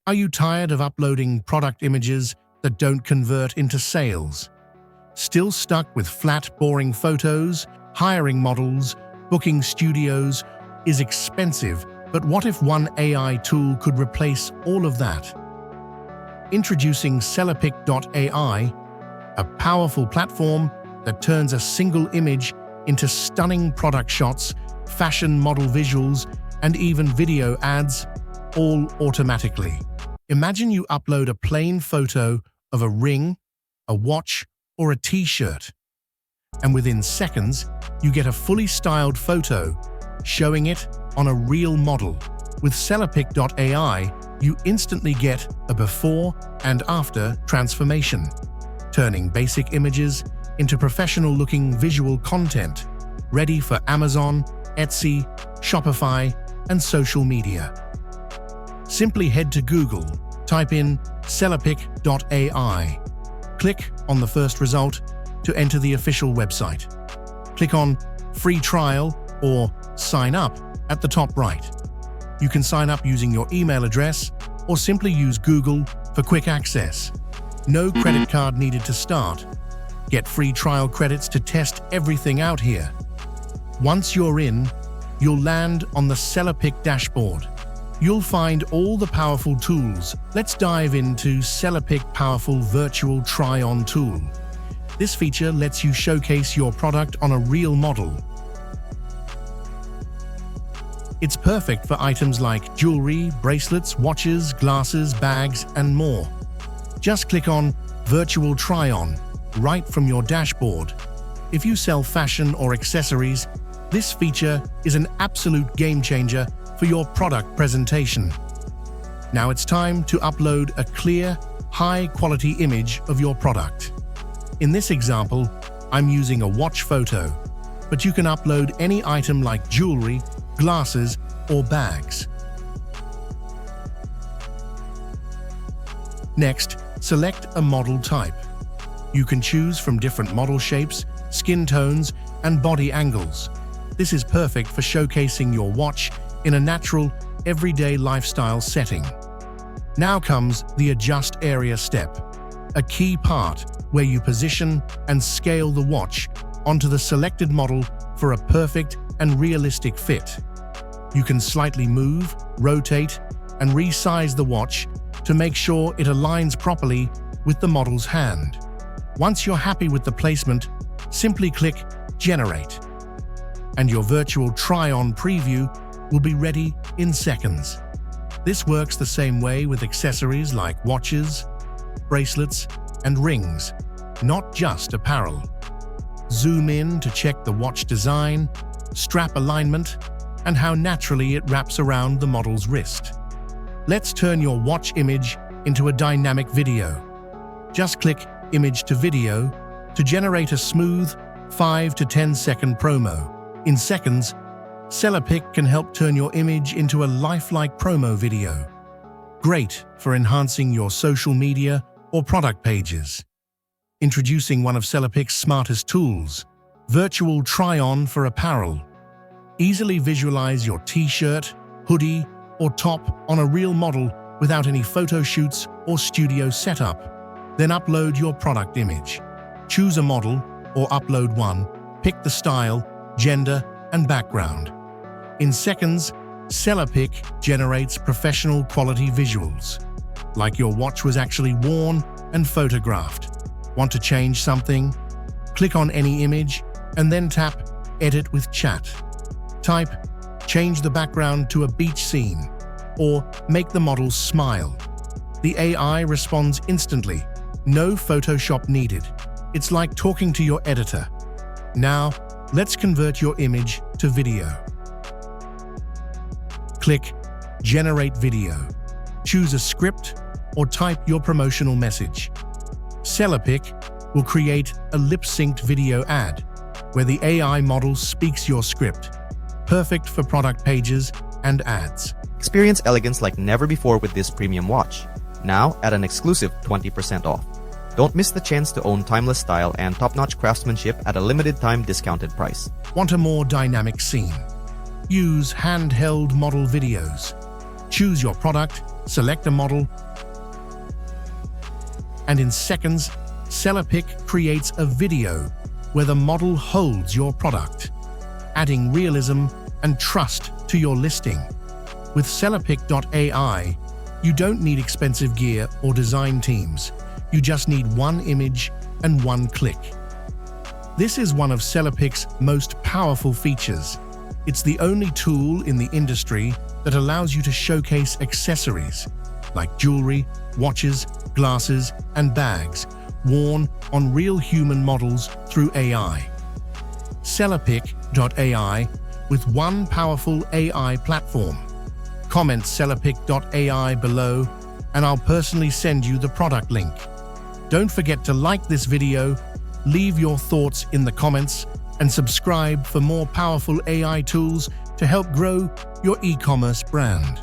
Are you tired of uploading product images that don't convert into sales? Still stuck with flat, boring photos? Hiring models, booking studios is expensive, but what if one AI tool could replace all of that? Introducing sellerpic.ai, a powerful platform that turns a single image into stunning product shots, fashion model visuals, and even video ads, all automatically. Imagine you upload a plain photo of a ring, a watch, or a t-shirt, and within seconds, you get a fully styled photo showing it on a real model. With sellerpic.ai, you instantly get a before and after transformation, turning basic images into professional-looking visual content, ready for Amazon, Etsy, Shopify, and social media. Simply head to Google, type in sellerpic.ai. Click on the first result to enter the official website. Click on Free Trial or Sign Up at the top right. You can sign up using your email address or simply use Google for quick access. No credit card needed to start. Get free trial credits to test everything out here. Once you're in, you'll land on the SellerPic dashboard. You'll find all the powerful tools. Let's dive into SellerPic Powerful Virtual Try-On Tool. This feature lets you showcase your product on a real model. It's perfect for items like jewelry, bracelets, watches, glasses, bags, and more. Just click on Virtual Try-On right from your dashboard. If you sell fashion or accessories, this feature is an absolute game-changer for your product presentation. Now it's time to upload a clear, high-quality image of your product. In this example, I'm using a watch photo, but you can upload any item like jewelry, glasses, or bags. Next, select a model type. You can choose from different model shapes, skin tones, and body angles. This is perfect for showcasing your watch in a natural, everyday lifestyle setting. Now comes the Adjust Area step, a key part where you position and scale the watch onto the selected model for a perfect and realistic fit. You can slightly move, rotate, and resize the watch to make sure it aligns properly with the model's hand. Once you're happy with the placement, simply click Generate, and your virtual try-on preview will be ready in seconds. This works the same way with accessories like watches, bracelets, and rings, not just apparel. Zoom in to check the watch design, strap alignment, and how naturally it wraps around the model's wrist. Let's turn your watch image into a dynamic video. Just click Image to Video to generate a smooth 5 to 10 second promo. In seconds, SellerPic can help turn your image into a lifelike promo video. Great for enhancing your social media or product pages. Introducing one of SellerPic's smartest tools, Virtual Try-On for Apparel. Easily visualize your t-shirt, hoodie, or top on a real model without any photo shoots or studio setup. Then upload your product image. Choose a model or upload one, pick the style, gender, and background. In seconds, SellerPic generates professional quality visuals, like your watch was actually worn and photographed. Want to change something? Click on any image and then tap Edit with Chat. Type, change the background to a beach scene, or make the model smile. The AI responds instantly, no Photoshop needed. It's like talking to your editor. Now, let's convert your image to video. Click Generate Video. Choose a script or type your promotional message. SellerPic will create a lip-synced video ad where the AI model speaks your script. Perfect for product pages and ads. Experience elegance like never before with this premium watch, now at an exclusive 20% off. Don't miss the chance to own timeless style and top-notch craftsmanship at a limited-time discounted price. Want a more dynamic scene? Use handheld model videos. Choose your product select a model, and in seconds, SellerPic creates a video where the model holds your product, adding realism and trust to your listing. With sellerpic.ai, you don't need expensive gear or design teams. You just need one image and one click. This is one of SellerPic's most powerful features. It's the only tool in the industry that allows you to showcase accessories like jewelry, watches, glasses, and bags worn on real human models through AI. CellPic.ai with one powerful AI platform. Comment sellerpic.ai below and I'll personally send you the product link. Don't forget to like this video, leave your thoughts in the comments, and subscribe for more powerful AI tools to help grow your e-commerce brand.